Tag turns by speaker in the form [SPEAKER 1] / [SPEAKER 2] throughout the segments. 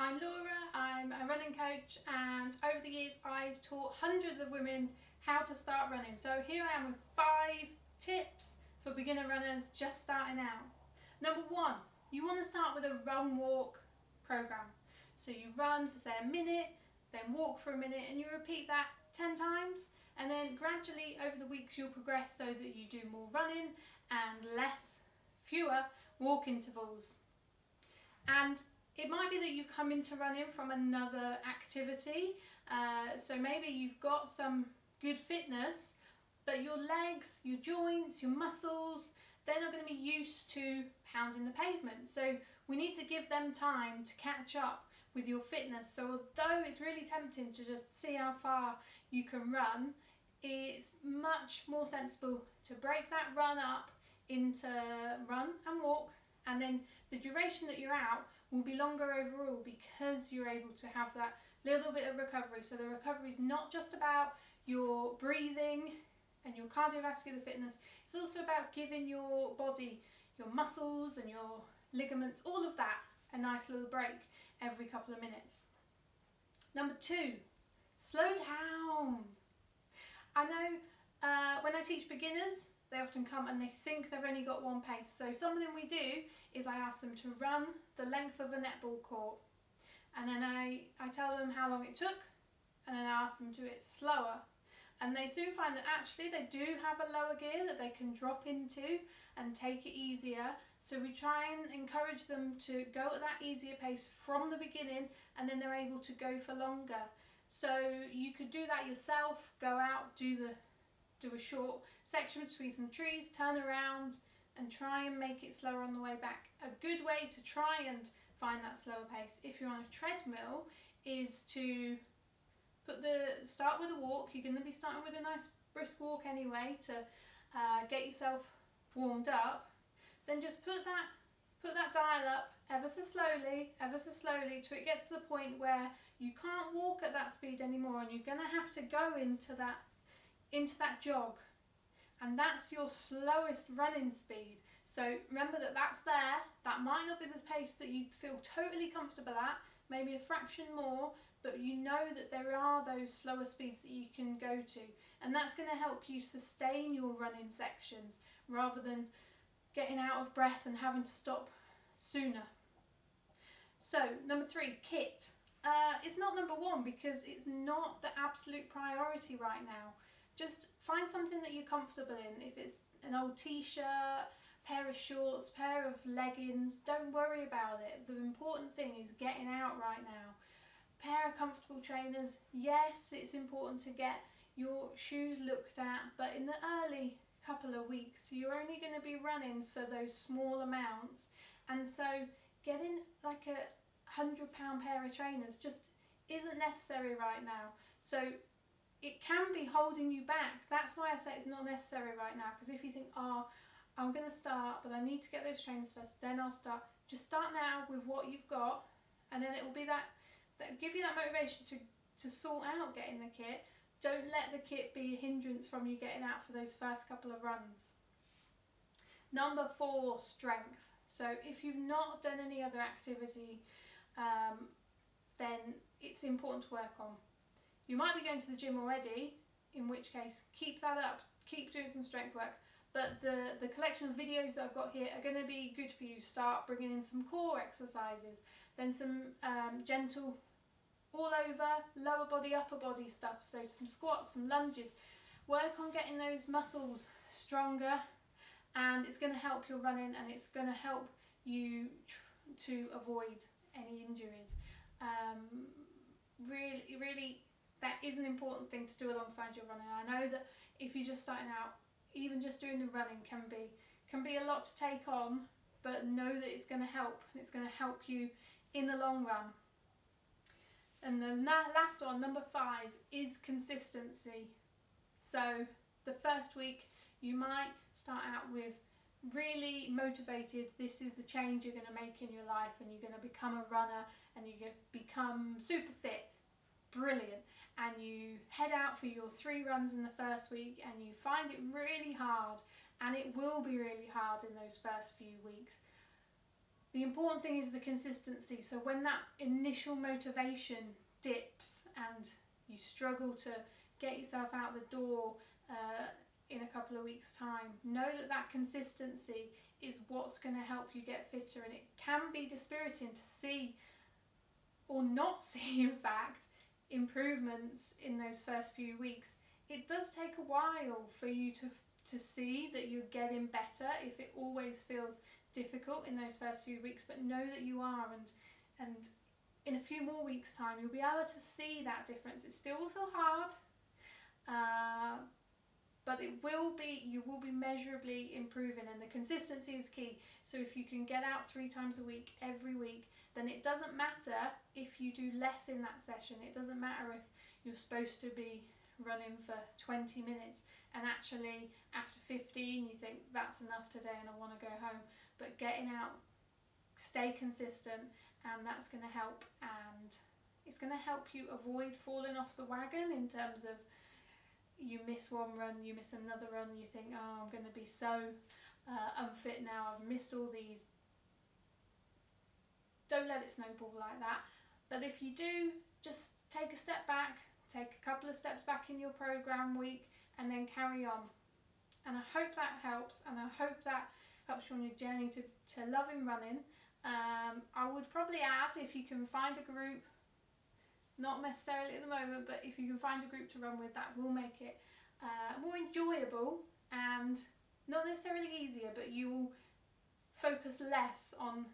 [SPEAKER 1] I'm Laura, I'm a running coach, and over the years I've taught hundreds of women how to start running. So here I am with 5 tips for beginner runners just starting out. Number 1, you want to start with a run walk program. So you run for say a minute, then walk for a minute, and you repeat that 10 times, and then gradually over the weeks you'll progress so that you do more running and fewer walk intervals. And it might be that you've come into running from another activity, so maybe you've got some good fitness, but your legs, your joints, your muscles, they're not going to be used to pounding the pavement. So we need to give them time to catch up with your fitness. So although it's really tempting to just see how far you can run, it's much more sensible to break that run up into run and walk, and then the duration that you're out will be longer overall because you're able to have that little bit of recovery. So the recovery is not just about your breathing and your cardiovascular fitness, it's also about giving your body, your muscles and your ligaments, all of that, a nice little break every couple of minutes. Number 2, slow down. I know when I teach beginners, they often come and they think they've only got one pace. So something we do is I ask them to run the length of a netball court. And then I tell them how long it took, and then I ask them to do it slower. And they soon find that actually they do have a lower gear that they can drop into and take it easier. So we try and encourage them to go at that easier pace from the beginning, and then they're able to go for longer. So you could do that yourself, go out, do a short section between some trees, turn around and try and make it slower on the way back. A good way to try and find that slower pace if you're on a treadmill is to start with a walk. You're going to be starting with a nice brisk walk anyway to get yourself warmed up. Then just put that dial up ever so slowly till it gets to the point where you can't walk at that speed anymore, and you're going to have to go into that jog, and that's your slowest running speed. So remember that that's there. That might not be the pace that you feel totally comfortable at, maybe a fraction more, but you know that there are those slower speeds that you can go to, and that's going to help you sustain your running sections rather than getting out of breath and having to stop sooner. So number 3, kit. It's not number 1 because it's not the absolute priority right now. Just find something that you're comfortable in. If it's an old t-shirt, pair of shorts, pair of leggings, don't worry about it. The important thing is getting out right now. Pair of comfortable trainers. Yes, it's important to get your shoes looked at, but in the early couple of weeks you're only going to be running for those small amounts, and so getting like a £100 pair of trainers just isn't necessary right now. So it can be holding you back. That's why I say it's not necessary right now, because if you think, oh, I'm going to start but I need to get those trainers first, then I'll start. Just start now with what you've got, and then it will be that'll give you that motivation to sort out getting the kit. Don't let the kit be a hindrance from you getting out for those first couple of runs. Number 4, strength. So if you've not done any other activity, then it's important to work on. You might be going to the gym already, in which case keep that up, keep doing some strength work. But the collection of videos that I've got here are going to be good for you. Start bringing in some core exercises, then some gentle all over lower body, upper body stuff. So some squats, some lunges. Work on getting those muscles stronger, and it's going to help your running, and it's going to help you to avoid any injuries. Really, that is an important thing to do alongside your running. I know that if you're just starting out, even just doing the running can be a lot to take on, but know that it's going to help, and it's going to help you in the long run. And the last one, number 5, is consistency. So the first week you might start out with really motivated, this is the change you're going to make in your life, and you're going to become a runner and you're going to become super fit. Brilliant. And you head out for your 3 runs in the first week, and you find it really hard, and it will be really hard in those first few weeks. The important thing is the consistency. So when that initial motivation dips and you struggle to get yourself out the door in a couple of weeks' time, know that that consistency is what's going to help you get fitter. And it can be dispiriting to see, or not see in fact, improvements in those first few weeks. It does take a while for you to see that you're getting better, if it always feels difficult in those first few weeks, but know that you are, and in a few more weeks' time you'll be able to see that difference. It still will feel hard, but you will be measurably improving, and the consistency is key. So if you can get out 3 times a week, every week, then it doesn't matter if you do less in that session. It doesn't matter if you're supposed to be running for 20 minutes and actually after 15 you think that's enough today and I want to go home. But getting out, stay consistent, and that's going to help, and it's going to help you avoid falling off the wagon in terms of you miss one run, you miss another run, you think, oh, I'm going to be so unfit now, I've missed all these. Don't let it snowball like that. But if you do, just take a step back, take a couple of steps back in your program week, and then carry on. And I hope that helps, and I hope that helps you on your journey to loving running. I would probably add, if you can find a group, not necessarily at the moment, but if you can find a group to run with, that will make it more enjoyable and not necessarily easier, but you will focus less on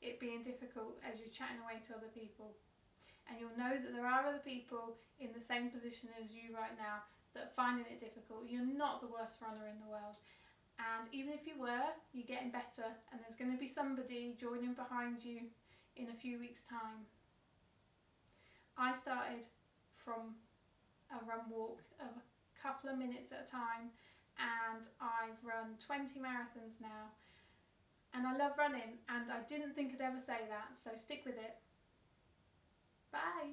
[SPEAKER 1] it being difficult as you're chatting away to other people. And you'll know that there are other people in the same position as you right now that are finding it difficult. You're not the worst runner in the world. And even if you were, you're getting better, and there's going to be somebody joining behind you in a few weeks' time. I started from a run walk of a couple of minutes at a time, and I've run 20 marathons now. And I love running, and I didn't think I'd ever say that, so stick with it. Bye!